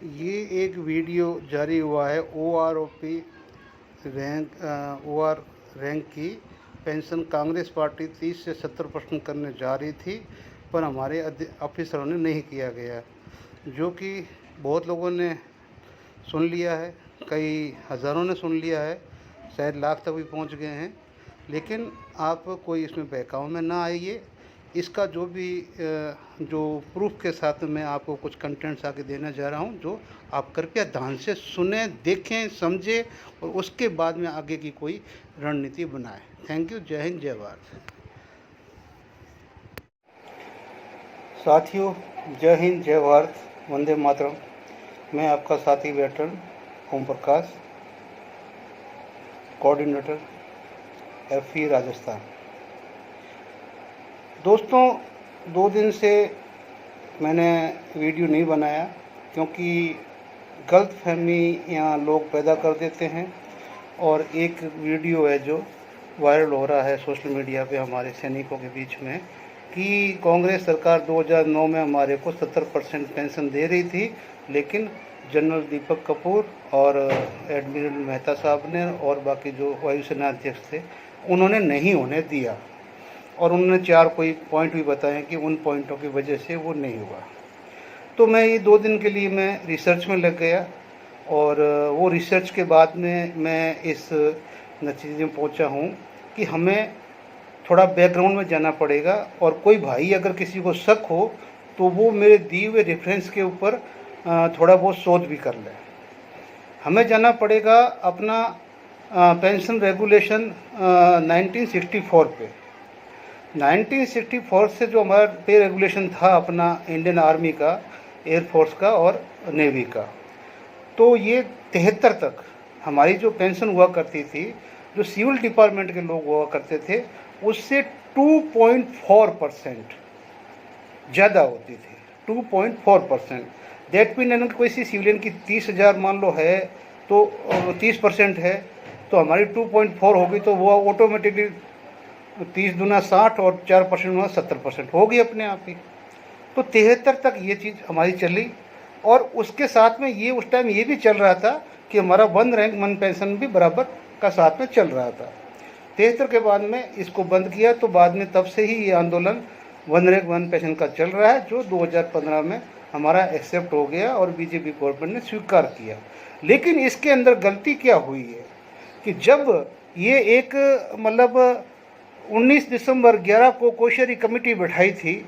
ये एक वीडियो जारी हुआ है ओआरओपी ओआर रैंक की पेंशन कांग्रेस पार्टी 30 से 70% करने जा रही थी, पर हमारे ऑफिसरों ने नहीं किया गया, जो कि बहुत लोगों ने सुन लिया है, कई हज़ारों ने सुन लिया है, शायद लाख तक भी पहुंच गए हैं। लेकिन आप कोई इसमें बहकाव में ना आइए। इसका जो प्रूफ के साथ मैं आपको कुछ कंटेंट्स आके देने जा रहा हूं, जो आप कृपया ध्यान से सुने, देखें, समझें और उसके बाद में आगे की कोई रणनीति बनाएं। Thank you. जय हिंद, जय भारत। साथियों, जय हिंद, जय भारत, वंदे मातरम। मैं आपका साथी veteran Om Prakash, coordinator FE Rajasthan. दोस्तों, 2 दिन से मैंने वीडियो नहीं बनाया क्योंकि गलतफहमी यहाँ लोग पैदा कर देते हैं, और एक वीडियो है जो वायरल हो रहा है सोशल मीडिया पे हमारे सैनिकों के बीच में कि कांग्रेस सरकार 2009 में हमारे को 70% पेंशन दे रही थी, लेकिन जनरल दीपक कपूर और एडमिरल मेहता साहब ने और बाकी जो वायुसेना अध्यक्ष थे उन्होंने नहीं होने दिया, और उन्होंने 4 कोई पॉइंट भी बताए कि उन पॉइंटों की वजह से वो नहीं हुआ। तो मैं ये 2 दिन के लिए मैं रिसर्च में लग गया, और वो रिसर्च के बाद में मैं इस नतीजे में पहुंचा हूँ कि हमें थोड़ा बैकग्राउंड में जाना पड़ेगा, और कोई भाई अगर किसी को शक हो तो वो मेरे दिए हुए रेफरेंस के ऊपर थोड़ा बहुत शोध भी कर ले। हमें जाना पड़ेगा अपना पेंशन रेगुलेशन 1964 पे। 1964 से जो हमारा पे रेगुलेशन था अपना इंडियन आर्मी का, एयरफोर्स का और नेवी का, तो ये 73 तक हमारी जो पेंशन हुआ करती थी, जो सिविल डिपार्टमेंट के लोग हुआ करते थे, उससे 2.4% ज़्यादा होती थी। 2.4%। दैट मीन कोई सी सिविलियन की 30,000 मान लो है तो 30% है, तो हमारी 2.4 होगी, तो वो ऑटोमेटिकली 30 दूना 60 और 4% हुआ 70% होगी अपने आप ही। तो 73 तक ये चीज़ हमारी चली, और उसके साथ में ये उस टाइम ये भी चल रहा था कि हमारा 1 रैंक 1 पेंशन भी बराबर का साथ में चल रहा था। 73 के बाद में इसको बंद किया, तो बाद में तब से ही ये आंदोलन 1 रैंक 1 पेंशन का चल रहा है, जो 2015 में हमारा एक्सेप्ट हो गया और बीजेपी गवर्नमेंट ने स्वीकार किया। लेकिन इसके अंदर गलती क्या हुई है कि जब ये एक मतलब 19 दिसंबर 11 को कोश्यारी कमेटी बैठाई थी,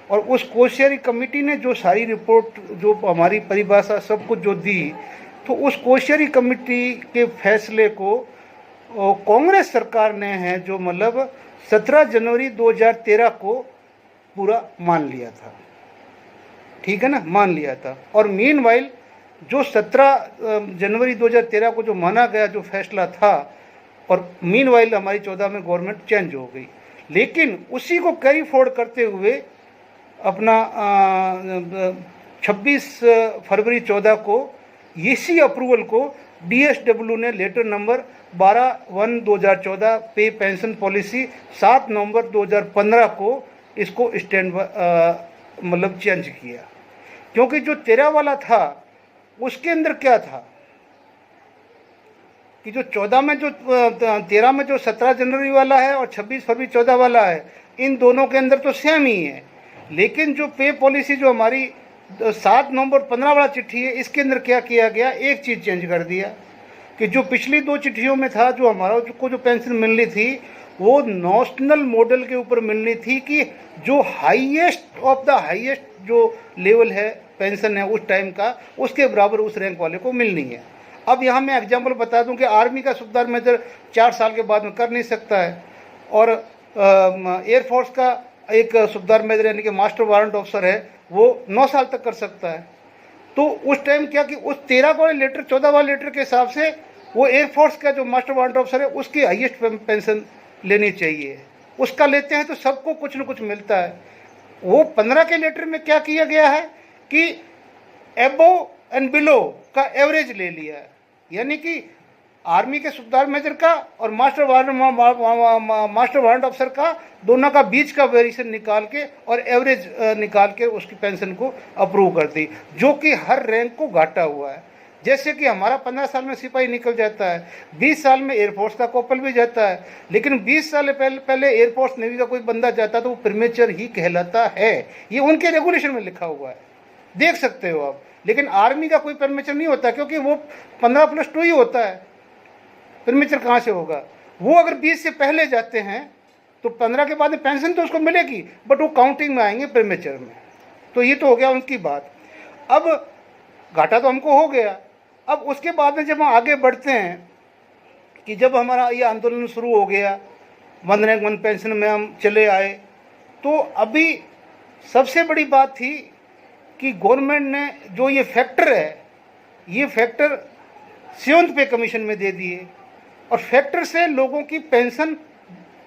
और उस कोश्यारी कमेटी ने जो सारी रिपोर्ट, जो हमारी परिभाषा सब कुछ जो दी, तो उस कोश्यारी कमेटी के फैसले को कांग्रेस सरकार ने है जो मतलब 17 जनवरी 2013 को पूरा मान लिया था। ठीक है ना, मान लिया था। और मीनवाइल जो 17 जनवरी 2013 को जो माना गया जो फैसला था, और मीनवाइल हमारी 14 में गवर्नमेंट चेंज हो गई, लेकिन उसी को कैरी फॉरवर्ड करते हुए अपना 26 फरवरी 14 को इसी अप्रूवल को DSW ने लेटर नंबर 12/1/2014 पे पेंशन पॉलिसी 7 नवंबर 2015 को इसको स्टैंड मतलब चेंज किया। क्योंकि जो 13 वाला था उसके अंदर क्या था कि जो 14 में जो 13 में जो 17 जनवरी वाला है और 26 फरवरी 14 वाला है, इन दोनों के अंदर तो सेम ही है, लेकिन जो पे पॉलिसी जो हमारी 7 नवंबर 15 वाला चिट्ठी है, इसके अंदर क्या किया गया, एक चीज़ चेंज कर दिया कि जो पिछली 2 चिट्ठियों में था, जो हमारा को जो पेंशन मिलनी थी वो नेशनल मॉडल के ऊपर मिलनी थी, कि जो हाईएस्ट ऑफ द हाईएस्ट जो लेवल है पेंशन है उस टाइम का, उसके बराबर उस रैंक वाले को मिलनी है। अब यहाँ मैं एग्जांपल बता दूं कि आर्मी का सूबेदार मेजर 4 साल के बाद में कर नहीं सकता है, और एयरफोर्स का एक सूबेदार मेजर यानी कि मास्टर वारंट ऑफिसर है, वो 9 साल तक कर सकता है। तो उस टाइम क्या कि उस 13 वाले लेटर 14 वाले लेटर के हिसाब से वो एयरफोर्स का जो मास्टर वारंट ऑफिसर है उसकी हाईएस्ट पेंशन लेनी चाहिए। उसका लेते हैं तो सबको कुछ न कुछ मिलता है। वो 15 के लेटर में क्या किया गया है कि एबो एंड बिलो का एवरेज ले लिया है, यानी कि आर्मी के सूबेदार मेजर का और मास्टर वारंट ऑफिसर का, दोनों का बीच का वेरिएशन निकाल के और एवरेज निकाल के उसकी पेंशन को अप्रूव कर दी, जो कि हर रैंक को घाटा हुआ है। जैसे कि हमारा 15 साल में सिपाही निकल जाता है, 20 साल में एयरफोर्स का कॉपल भी जाता है, लेकिन 20 साल पहले एयरफोर्स नेवी का कोई बंदा जाता तो वो प्रीमेचर ही कहलाता है। ये उनके रेगुलेशन में लिखा हुआ है, देख सकते हो आप। लेकिन आर्मी का कोई प्रीमेचर नहीं होता, क्योंकि वो 15+2 ही होता है, प्रीमेचर कहाँ से होगा। वो अगर 20 से पहले जाते हैं तो 15 के बाद में पेंशन तो उसको मिलेगी, बट वो काउंटिंग में आएंगे प्रीमेचर में। तो ये तो हो गया उनकी बात। अब घाटा तो हमको हो गया। अब उसके बाद में जब हम आगे बढ़ते हैं कि जब हमारा ये आंदोलन शुरू हो गया, 1 रैंक 1 पेंशन में हम चले आए, तो अभी सबसे बड़ी बात थी कि गवर्नमेंट ने जो ये फैक्टर है, ये फैक्टर 7th पे कमीशन में दे दिए, और फैक्टर से लोगों की पेंशन,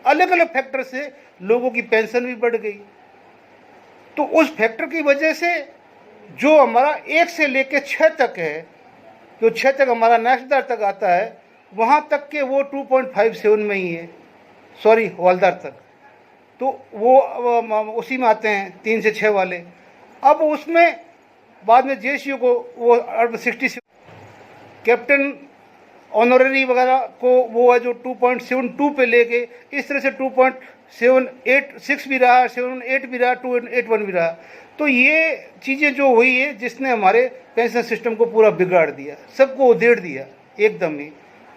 अलग अलग फैक्टर से लोगों की पेंशन भी बढ़ गई। तो उस फैक्टर की वजह से जो हमारा 1 से लेकर 6 तक है, जो 6 तक हमारा नेक्स्ट दर तक आता है, वहाँ तक के वो 2.57 में ही है, सॉरी हवलदार तक, तो वो उसी में आते हैं 3 से 6 वाले। अब उसमें बाद में जेसीयू को वो 60 कैप्टन ऑनररी वगैरह को वो है जो 2.72 पे लेके, इस तरह से 2.786 भी रहा, 78 भी रहा, 281 भी रहा। तो ये चीज़ें जो हुई है जिसने हमारे पेंशन सिस्टम को पूरा बिगाड़ दिया, सबको उधेड़ दिया एकदम ही।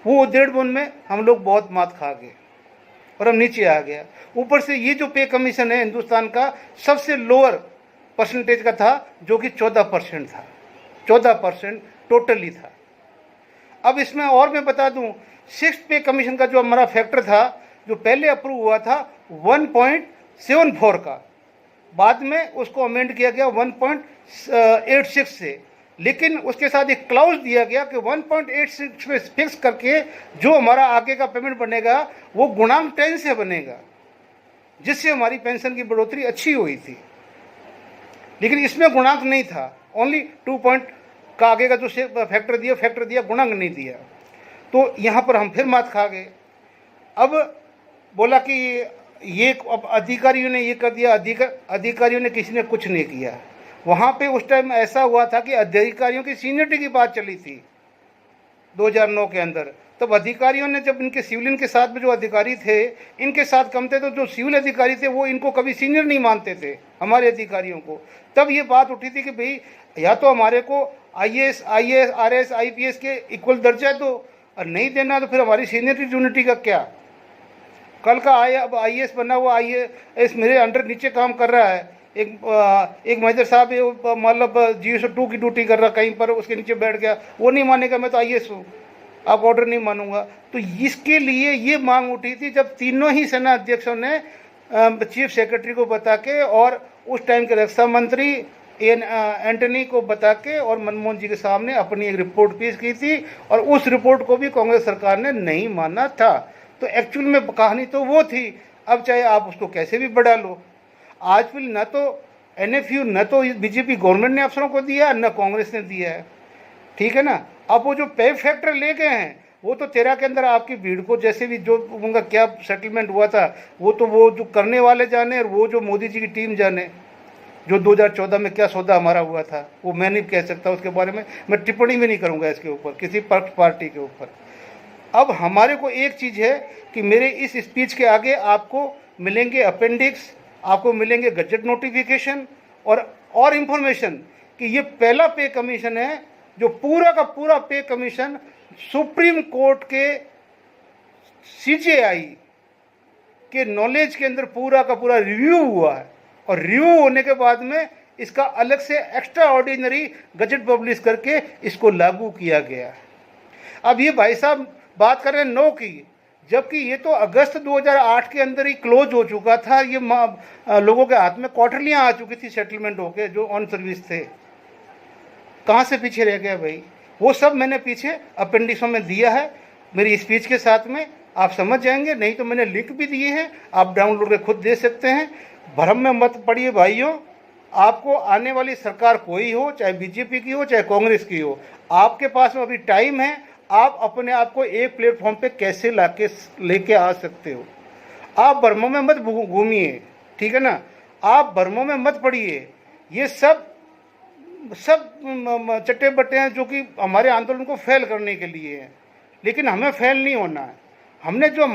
वो उधेड़बुन में हम लोग बहुत मात खा गए और हम नीचे आ गया। ऊपर से ये जो पे कमीशन है हिंदुस्तान का सबसे लोअर परसेंटेज का था, जो कि 14% था, 14% टोटली था। अब इसमें और मैं बता दूं, 6th पे कमीशन का जो हमारा फैक्टर था, जो पहले अप्रूव हुआ था 1.74 का, बाद में उसको अमेंड किया गया 1.86 से, लेकिन उसके साथ एक क्लाउज दिया गया कि 1.86 में फिक्स करके जो हमारा आगे का पेमेंट बनेगा वो गुणांक 10 से बनेगा, जिससे हमारी पेंशन की बढ़ोतरी अच्छी हुई थी। लेकिन इसमें गुणांक नहीं था, ओनली 2 पॉइंट का आगे का जो फैक्टर दिया, गुणांक नहीं दिया। तो यहाँ पर हम फिर मात खा गए। अब बोला कि ये अब अधिकारियों ने ये कर दिया, अधिकारियों ने, किसी ने कुछ नहीं किया। वहाँ पे उस टाइम ऐसा हुआ था कि अधिकारियों की सीनियरिटी की बात चली थी 2009 के अंदर। तब अधिकारियों ने, जब इनके सिविलियन के साथ में जो अधिकारी थे इनके साथ कम थे, तो जो सिविल अधिकारी थे वो इनको कभी सीनियर नहीं मानते थे हमारे अधिकारियों को। तब ये बात उठी थी कि भाई या तो हमारे को IAS, RS, IPS के इक्वल दर्जा दो, और नहीं देना तो फिर हमारी सीनियरिटी यूनिटी का क्या। कल का अब IAS बना हुआ, IAS मेरे अंडर नीचे काम कर रहा है, एक मेजर साहब मतलब GSO2 की ड्यूटी कर रहा कहीं पर, उसके नीचे बैठ गया, वो नहीं मानेगा मैं तो IAS हूँ, आप ऑर्डर नहीं मानूंगा। तो इसके लिए ये मांग उठी थी, जब तीनों ही सेना अध्यक्षों ने चीफ सेक्रेटरी को बता के और उस टाइम के रक्षा मंत्री एंटनी को बता के और मनमोहन जी के सामने अपनी एक रिपोर्ट पेश की थी, और उस रिपोर्ट को भी कांग्रेस सरकार ने नहीं माना था। तो एक्चुअल में कहानी तो वो थी। अब चाहे आप उसको कैसे भी बढ़ा लो, आज भी न तो NFU, न तो बीजेपी गवर्नमेंट ने अफसरों को दिया, न कांग्रेस ने दिया है, ठीक है ना। अब वो जो पे फैक्टर ले गए हैं, वो तो 13 के अंदर आपकी भीड़ को जैसे भी जो उनका क्या सेटलमेंट हुआ था, वो तो वो जो करने वाले जाने, और वो जो मोदी जी की टीम जाने, जो 2014 में क्या सौदा हमारा हुआ था वो मैं नहीं कह सकता, उसके बारे में मैं टिप्पणी भी नहीं करूँगा इसके ऊपर, किसी पक्ष पार्टी के ऊपर। अब हमारे को एक चीज़ है कि मेरे इस स्पीच के आगे आपको मिलेंगे अपेंडिक्स, आपको मिलेंगे गजट नोटिफिकेशन और इन्फॉर्मेशन कि ये पहला पे कमीशन है, जो पूरा का पूरा पे कमीशन सुप्रीम कोर्ट के CJI के नॉलेज के अंदर पूरा का पूरा रिव्यू हुआ है, और रिव्यू होने के बाद में इसका अलग से एक्स्ट्रा ऑर्डिनरी गजट पब्लिश करके इसको लागू किया गया। अब ये भाई साहब बात कर रहे हैं 9 की, जबकि ये तो अगस्त 2008 के अंदर ही क्लोज हो चुका था। ये लोगों के हाथ में क्वार्टरलियाँ आ चुकी थी सेटलमेंट होके, जो ऑन सर्विस थे। कहाँ से पीछे रह गया भाई? वो सब मैंने पीछे अपेंडिक्सों में दिया है मेरी स्पीच के साथ में, आप समझ जाएंगे। नहीं तो मैंने लिंक भी दिए हैं, आप डाउनलोड करके खुद दे सकते हैं। भ्रम में मत पड़िए भाइयों, आपको आने वाली सरकार कोई हो, चाहे बीजेपी की हो चाहे कांग्रेस की हो, आपके पास में अभी टाइम है। आप अपने आप को एक प्लेटफॉर्म पे कैसे लेके आ सकते हो। आप भ्रमों में मत घूमिए, ठीक है ना, आप भ्रमों में मत पड़िए। ये सब चट्टे बट्टे हैं जो कि हमारे आंदोलन को फेल करने के लिए हैं, लेकिन हमें फेल नहीं होना है। हमने जो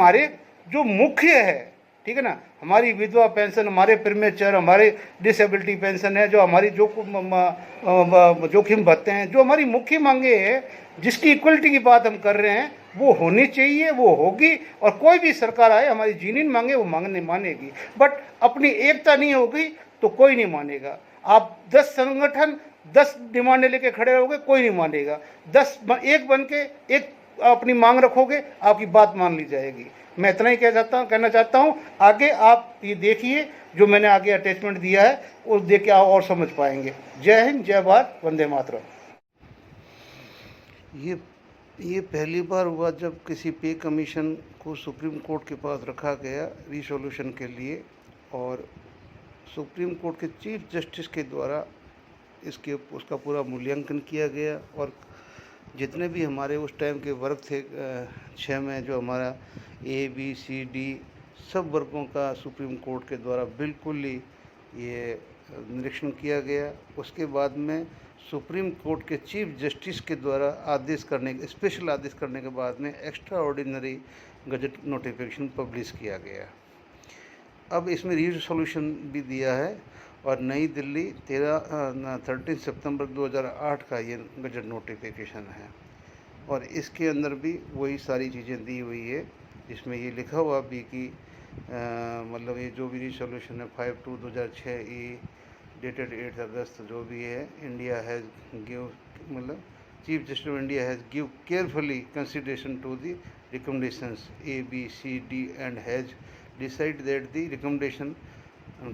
मुख्य है, ठीक है ना, हमारी विधवा पेंशन, हमारे प्रीमेच्योर, हमारे डिसेबिलिटी पेंशन है, जो हमारी जोखिम भत्ते हैं, जो हमारी मुख्य मांगे हैं, जिसकी इक्वलिटी की बात हम कर रहे हैं, वो होनी चाहिए, वो होगी। और कोई भी सरकार आए, हमारी जीनिन मांगे वो मानेगी, बट अपनी एकता नहीं होगी तो कोई नहीं मानेगा। आप 10 संगठन 10 डिमांडें लेके खड़े रहोगे, कोई नहीं मानेगा। 10 एक बन के एक अपनी मांग रखोगे, आपकी बात मान ली जाएगी। मैं इतना ही कहना चाहता हूँ। आगे आप ये देखिए, जो मैंने आगे अटैचमेंट दिया है वो देख के आप और समझ पाएंगे। जय हिंद, जय भारत, वंदे मातरम। ये पहली बार हुआ जब किसी पे कमीशन को सुप्रीम कोर्ट के पास रखा गया रिसोल्यूशन के लिए, और सुप्रीम कोर्ट के चीफ जस्टिस के द्वारा उसका पूरा मूल्यांकन किया गया। और जितने भी हमारे उस टाइम के वर्ग थे 6 में, जो हमारा ABCD सब वर्गों का सुप्रीम कोर्ट के द्वारा बिल्कुल ही ये निरीक्षण किया गया। उसके बाद में सुप्रीम कोर्ट के चीफ जस्टिस के द्वारा स्पेशल आदेश करने के बाद में extra ordinary gazette notification publish किया गया। अब इसमें रिसोल्यूशन भी दिया है, और नई दिल्ली 13 सितंबर 2008 का ये गजट नोटिफिकेशन है। और इसके अंदर भी वही सारी चीज़ें दी हुई है, जिसमें ये लिखा हुआ भी कि मतलब ये जो भी रिसोल्यूशन है 52/2006 डेटेड 8 अगस्त जो भी है, इंडिया हैज़ गिव मतलब chief justice of India has give carefully consideration to the recommendations ABCD and has decide that the recommendation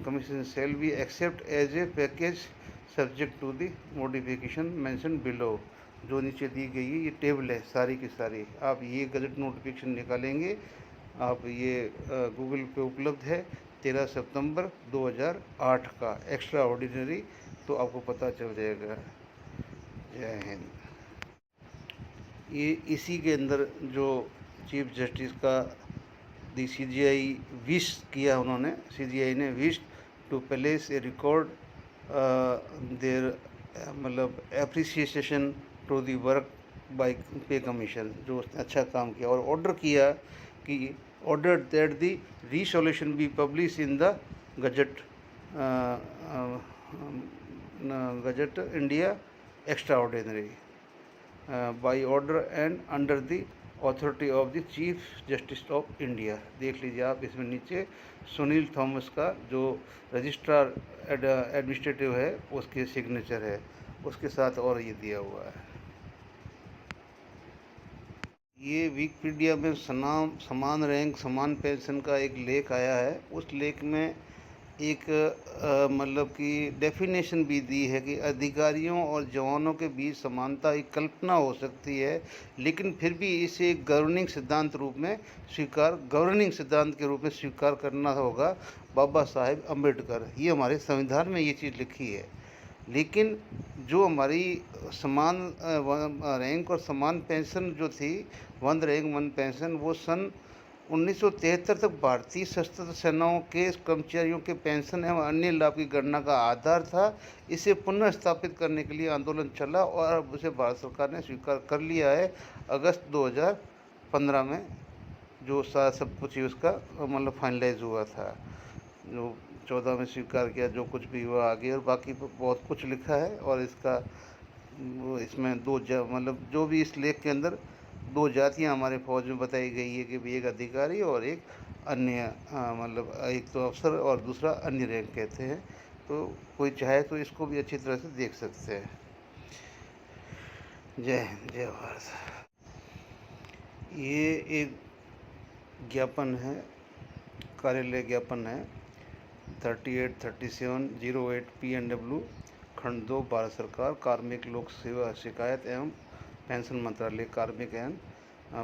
Commission shall be accept as a package subject to the modification mentioned below। जो नीचे दी गई है ये table है सारी की सारी। आप ये गजट नोटिफिकेशन निकालेंगे, आप ये गूगल पे उपलब्ध है 13 सितंबर 2008 का एक्स्ट्रा ऑर्डिनरी, तो आपको पता चल जाएगा। जय हिंद। ये इसी के अंदर जो चीफ जस्टिस का CJI विश किया, उन्होंने CJI ने wish to place a record there मतलब appreciation to the work by pay commission, जो उसने अच्छा काम किया, और ऑर्डर किया कि order that the resolution be publish in the gazette India extraordinary by order and under the authority of the chief justice of India. देख लीजिए आप, इसमें नीचे सुनील थॉमस का जो रजिस्ट्रार एडमिनिस्ट्रेटिव है उसके सिग्नेचर है, उसके साथ और ये दिया हुआ है। ये विकिपीडिया में समान रैंक समान पेंशन का एक लेख आया है। उस लेख में एक मतलब कि डेफिनेशन भी दी है कि अधिकारियों और जवानों के बीच समानता की कल्पना हो सकती है, लेकिन फिर भी इसे एक गवर्निंग सिद्धांत के रूप में स्वीकार करना होगा। बाबा साहेब अम्बेडकर, ये हमारे संविधान में ये चीज़ लिखी है। लेकिन जो हमारी समान रैंक और समान पेंशन जो थी, वन रैंक वन पेंशन, वो सन 1973 तक भारतीय सशस्त्र सेनाओं के कर्मचारियों के पेंशन एवं अन्य लाभ की गणना का आधार था। इसे पुनः स्थापित करने के लिए आंदोलन चला और अब उसे भारत सरकार ने स्वीकार कर लिया है। अगस्त 2015 में जो सब कुछ ही उसका मतलब फाइनलाइज हुआ था, जो 14 में स्वीकार किया, जो कुछ भी हुआ आगे, और बाकी बहुत कुछ लिखा है। और इसमें मतलब जो भी इस लेख के अंदर 2 जातियाँ हमारे फौज में बताई गई है कि भी एक अधिकारी और एक अन्य मतलब एक तो अफसर और दूसरा अन्य रैंक कहते हैं। तो कोई चाहे तो इसको भी अच्छी तरह से देख सकते हैं। जय हिंद, जय भारत। ये एक ज्ञापन है, कार्यालय ज्ञापन है 383708 PNW खंड 2 भारत सरकार कार्मिक लोक सेवा शिकायत एवं पेंशन मंत्रालय कार्मिक एवं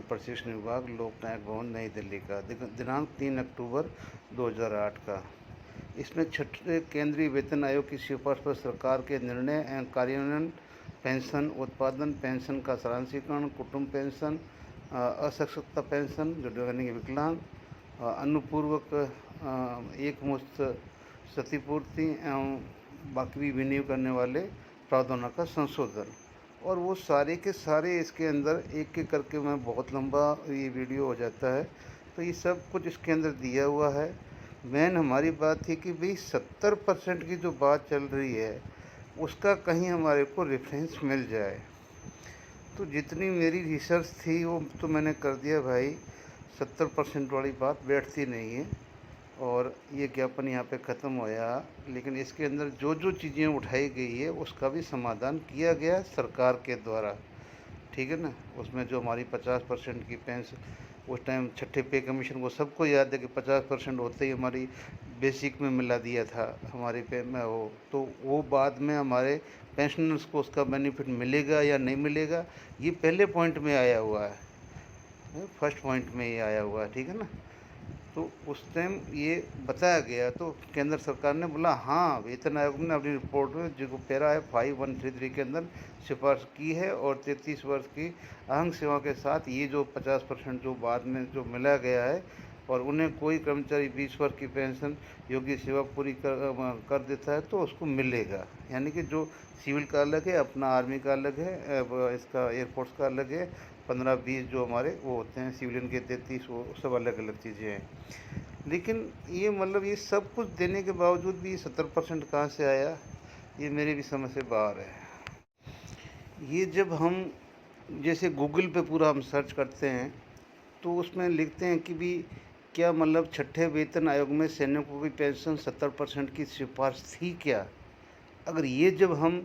प्रशिक्षण विभाग लोकनायक भवन नई दिल्ली का दिनांक 3 अक्टूबर 2008 का। इसमें 6ठे केंद्रीय वेतन आयोग की सिफारिश पर सरकार के निर्णय एवं कार्यान्वयन पेंशन उत्पादन, पेंशन का सारांशीकरण, कुटुंब पेंशन, असक्षमता पेंशन जो यानी कि विकलांग, अनुपूर्वक एकमुश्त क्षतिपूर्ति एवं बाकी विनियोग करने वाले प्रावधानों का संशोधन। और वो सारे के सारे इसके अंदर एक एक करके मैं बहुत लंबा ये वीडियो हो जाता है, तो ये सब कुछ इसके अंदर दिया हुआ है। मेन हमारी बात थी कि भाई 70% की जो बात चल रही है उसका कहीं हमारे को रेफरेंस मिल जाए। तो जितनी मेरी रिसर्च थी वो तो मैंने कर दिया भाई। 70% वाली बात बैठती नहीं है और ये ज्ञापन यहाँ पे ख़त्म होया। लेकिन इसके अंदर जो जो चीज़ें उठाई गई है उसका भी समाधान किया गया सरकार के द्वारा, ठीक है ना। उसमें जो हमारी 50% की पेंशन उस टाइम छठे पे कमीशन को सबको याद है कि 50% होते ही हमारी बेसिक में मिला दिया था हमारे पे में वो, तो वो बाद में हमारे पेंशनर्स को उसका बेनिफिट मिलेगा या नहीं मिलेगा ये पहले पॉइंट में आया हुआ है, फर्स्ट पॉइंट में ये आया हुआ है, ठीक है ना। तो उस टाइम ये बताया गया तो केंद्र सरकार ने बोला हाँ वेतन आयोग ने अपनी रिपोर्ट में जो पैरा है 5133 के अंदर सिफारिश की है और 33 वर्ष की अहंग सेवा के साथ ये जो 50% जो बाद में जो मिला गया है और उन्हें कोई कर्मचारी 20 वर्ष की पेंशन योग्य सेवा पूरी कर देता है तो उसको मिलेगा। यानी कि जो सिविल का अलग है, अपना आर्मी का अलग है, इसका एयरफोर्स का अलग है, 15-20 जो हमारे वो होते हैं सिविलियन के 33 वो सब अलग अलग चीज़ें हैं। लेकिन ये मतलब ये सब कुछ देने के बावजूद भी 70% कहाँ से आया ये मेरे भी समझ से बाहर है। ये जब हम जैसे गूगल पे पूरा हम सर्च करते हैं तो उसमें लिखते हैं कि भी क्या मतलब छठे वेतन आयोग में सैनिकों की पेंशन 70% की सिफारिश थी क्या। अगर ये जब हम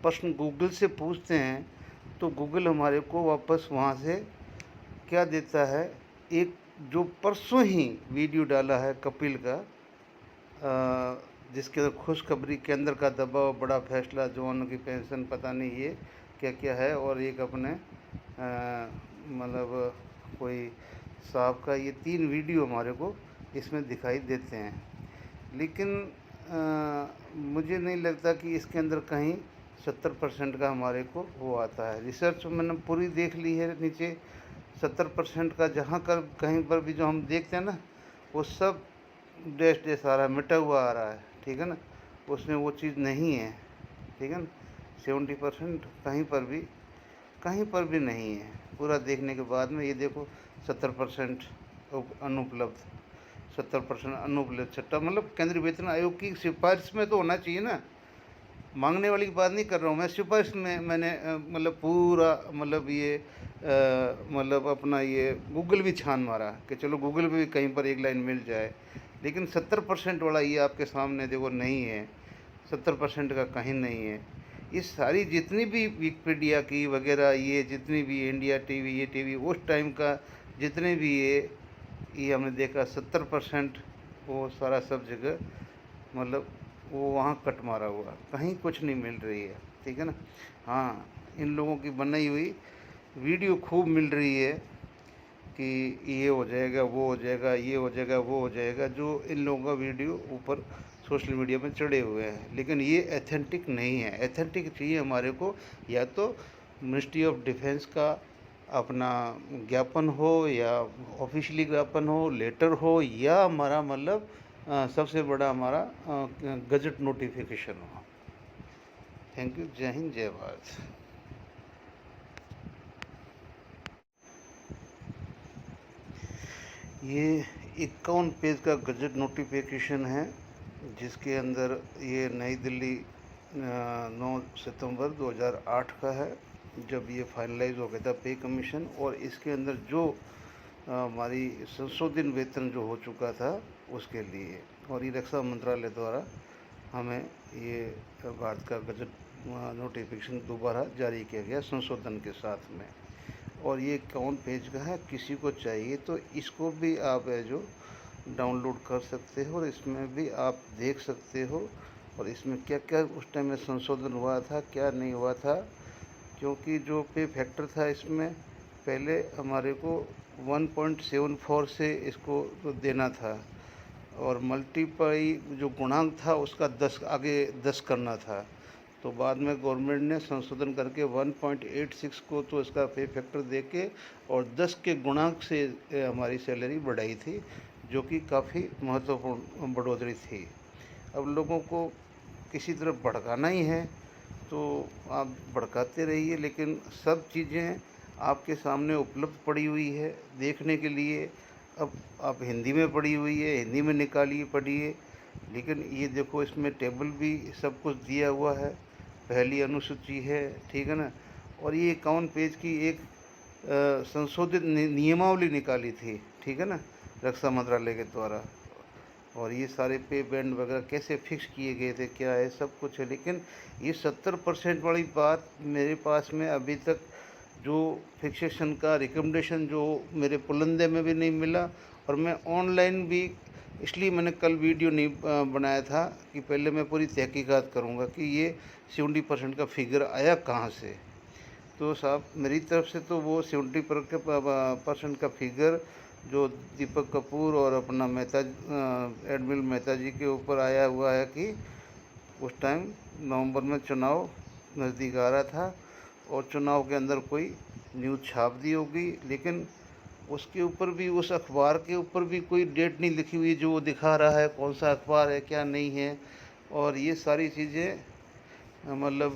प्रश्न गूगल से पूछते हैं तो गूगल हमारे को वापस वहाँ से क्या देता है, एक जो परसों ही वीडियो डाला है कपिल का, जिसके अंदर खुशखबरी केंद्र का दबाव बड़ा फैसला जवानों की पेंशन पता नहीं ये क्या क्या है, और एक अपने मतलब कोई साहब का, ये 3 वीडियो हमारे को इसमें दिखाई देते हैं। लेकिन मुझे नहीं लगता कि इसके अंदर कहीं 70% का हमारे को वो आता है। रिसर्च मैंने पूरी देख ली है नीचे 70% का जहाँ कर कहीं पर भी जो हम देखते हैं ना वो सब डैश डैश आ रहा है, मिटा हुआ आ रहा है, ठीक है ना। उसमें वो चीज़ नहीं है, ठीक है ना। 70% कहीं पर भी नहीं है। पूरा देखने के बाद में ये देखो 70% अनुपलब्ध, 70% अनुपलब्ध छठा मतलब केंद्रीय वेतन आयोग की सिफारिश में तो होना चाहिए ना। मांगने वाली की बात नहीं कर रहा हूँ मैं, सिफारिश में मैंने मतलब पूरा मतलब ये मतलब अपना ये गूगल भी छान मारा कि चलो गूगल पे भी कहीं पर एक लाइन मिल जाए। लेकिन 70% वाला ये आपके सामने देखो नहीं है, 70% का कहीं नहीं है। ये सारी जितनी भी विकिपीडिया की वगैरह ये जितनी भी इंडिया टीवी ये टीवी उस टाइम का जितने भी ये हमने देखा 70% वो सारा सब जगह मतलब वो वहाँ कट मारा हुआ, कहीं कुछ नहीं मिल रही है, ठीक है ना। हाँ इन लोगों की बनाई हुई वीडियो खूब मिल रही है कि ये हो जाएगा वो हो जाएगा ये हो जाएगा वो हो जाएगा, जो इन लोगों का वीडियो ऊपर सोशल मीडिया में चढ़े हुए हैं। लेकिन ये एथेंटिक नहीं है। एथेंटिक चाहिए हमारे को या तो मिनिस्ट्री ऑफ डिफेंस का अपना ज्ञापन हो या ऑफिशियली ज्ञापन हो, लेटर हो, या हमारा मतलब सबसे बड़ा हमारा गजट नोटिफिकेशन हो। Thank you. जय हिंद, जय भारत। ये 51 पेज का गजट नोटिफिकेशन है जिसके अंदर ये नई दिल्ली 9 सितंबर 2008 का है जब ये फाइनलाइज हो गया था पे कमीशन। और इसके अंदर जो हमारी संशोधित वेतन जो हो चुका था उसके लिए, और ये रक्षा मंत्रालय द्वारा हमें ये भारत का गजट नोटिफिकेशन दोबारा जारी किया गया संशोधन के साथ में। और ये 51 पेज का है, किसी को चाहिए तो इसको भी आप जो डाउनलोड कर सकते हो और इसमें भी आप देख सकते हो और इसमें क्या क्या उस टाइम में संशोधन हुआ था क्या नहीं हुआ था। क्योंकि जो पे फैक्टर था इसमें पहले हमारे को 1.74 से इसको देना था और मल्टीप्लाई जो गुणांक था उसका 10 आगे 10 करना था। तो बाद में गवर्नमेंट ने संशोधन करके 1.86 को तो इसका पे फैक्टर दे के और 10 के गुणांक से हमारी सैलरी बढ़ाई थी, जो कि काफ़ी महत्वपूर्ण बढ़ोतरी थी। अब लोगों को किसी तरफ भड़काना ही है तो आप भड़काते रहिए, लेकिन सब चीज़ें आपके सामने उपलब्ध पड़ी हुई है देखने के लिए। अब आप हिंदी में पड़ी हुई है, हिंदी में निकालिए पढ़िए, लेकिन ये देखो इसमें टेबल भी सब कुछ दिया हुआ है, पहली अनुसूची है, ठीक है ना। और ये 51 पेज की एक संशोधित नियमावली निकाली थी, ठीक है ना, रक्षा मंत्रालय के द्वारा। और ये सारे पे बैंड वगैरह कैसे फिक्स किए गए थे, क्या है, सब कुछ है। लेकिन ये 70% वाली बात मेरे पास में अभी तक जो फिक्सेशन का रिकमेंडेशन जो मेरे पुलंदे में भी नहीं मिला, और मैं ऑनलाइन भी इसलिए मैंने कल वीडियो नहीं बनाया था कि पहले मैं पूरी तहकीकात करूँगा कि ये 70% का फिगर आया कहाँ से। तो साहब मेरी तरफ से तो वो 70% का फिगर जो दीपक कपूर और अपना मेहता एडमिरल मेहता जी के ऊपर आया हुआ है कि उस टाइम नवंबर में चुनाव नज़दीक आ रहा था और चुनाव के अंदर कोई न्यूज़ छाप दी होगी, लेकिन उसके ऊपर भी, उस अखबार के ऊपर भी कोई डेट नहीं लिखी हुई जो वो दिखा रहा है कौन सा अखबार है क्या नहीं है। और ये सारी चीज़ें मतलब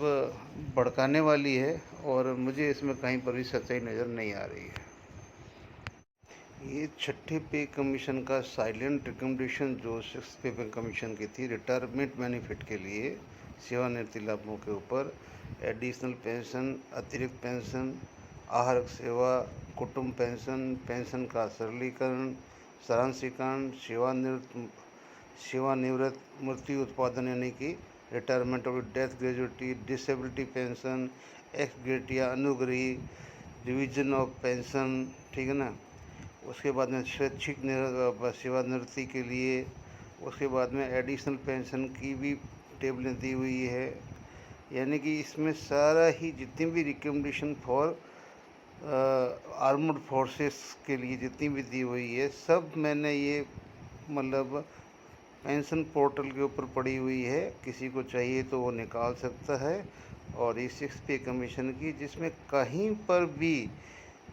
भड़काने वाली है और मुझे इसमें कहीं पर भी सच्चाई नज़र नहीं आ रही है। ये छठे पे कमीशन का साइलेंट रिकमेंडेशन जो सिक्स पे कमीशन की थी रिटायरमेंट बेनिफिट के लिए सेवानिवृत्ति लाभों के ऊपर एडिशनल पेंशन, अतिरिक्त पेंशन, आहार सेवा, कुटुंब पेंशन, पेंशन का सरलीकरण, सारांशीकरण, सेवानिवृत्त मृत्यु उत्पादन यानी कि retirement of death, gratuity, disability pension, ex gratia, अनुग्रही, डिवीजन ऑफ पेंशन, ठीक है ना। उसके बाद में स्वैच्छिक सेवानिवृत्ति के लिए, उसके बाद में एडिशनल पेंशन की भी टेबलें दी हुई है। यानी कि इसमें सारा ही जितनी भी रिकमेंडेशन फॉर आर्मड फोर्सेस के लिए जितनी भी दी हुई है, सब मैंने ये मतलब पेंशन पोर्टल के ऊपर पड़ी हुई है, किसी को चाहिए तो वो निकाल सकता है। और ये सिक्स पे कमीशन की जिसमें कहीं पर भी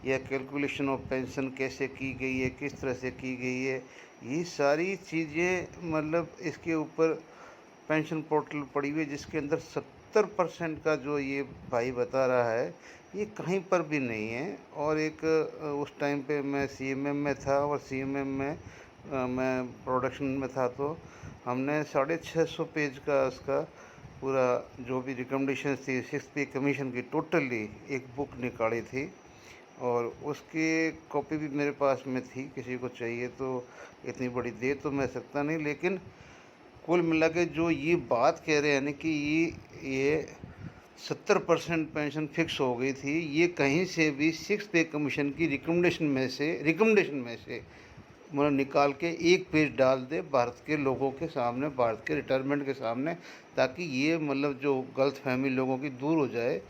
या कैलकुलेशन ऑफ पेंशन कैसे की गई है, किस तरह से की गई है, ये सारी चीज़ें मतलब इसके ऊपर पेंशन पोर्टल पड़ी हुई है, जिसके अंदर 70% का जो ये भाई बता रहा है ये कहीं पर भी नहीं है। और एक उस टाइम पे मैं सीएमएम में था और सीएमएम में मैं प्रोडक्शन में था, तो हमने 650 पेज का उसका पूरा जो भी रिकमेंडेशन थी सिक्स पे कमीशन की टोटली एक बुक निकाली थी, और उसकी कॉपी भी मेरे पास में थी, किसी को चाहिए तो इतनी बड़ी दे तो मैं सकता नहीं। लेकिन कुल मिला के जो ये बात कह रहे हैं ना कि ये 70% पेंशन फिक्स हो गई थी, ये कहीं से भी सिक्स पे कमीशन की रिकमेंडेशन में से मतलब निकाल के एक पेज डाल दे भारत के लोगों के सामने, भारत के रिटायरमेंट के सामने, ताकि ये मतलब जो गलत फहमी लोगों की दूर हो जाए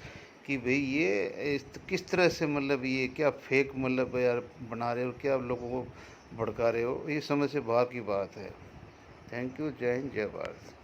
कि भाई ये किस तरह से मतलब ये क्या फेक मतलब यार बना रहे हो, क्या लोगों को भड़का रहे हो, ये समझ से बाहर की बात है। Thank you. जय हिंद, जय भारत।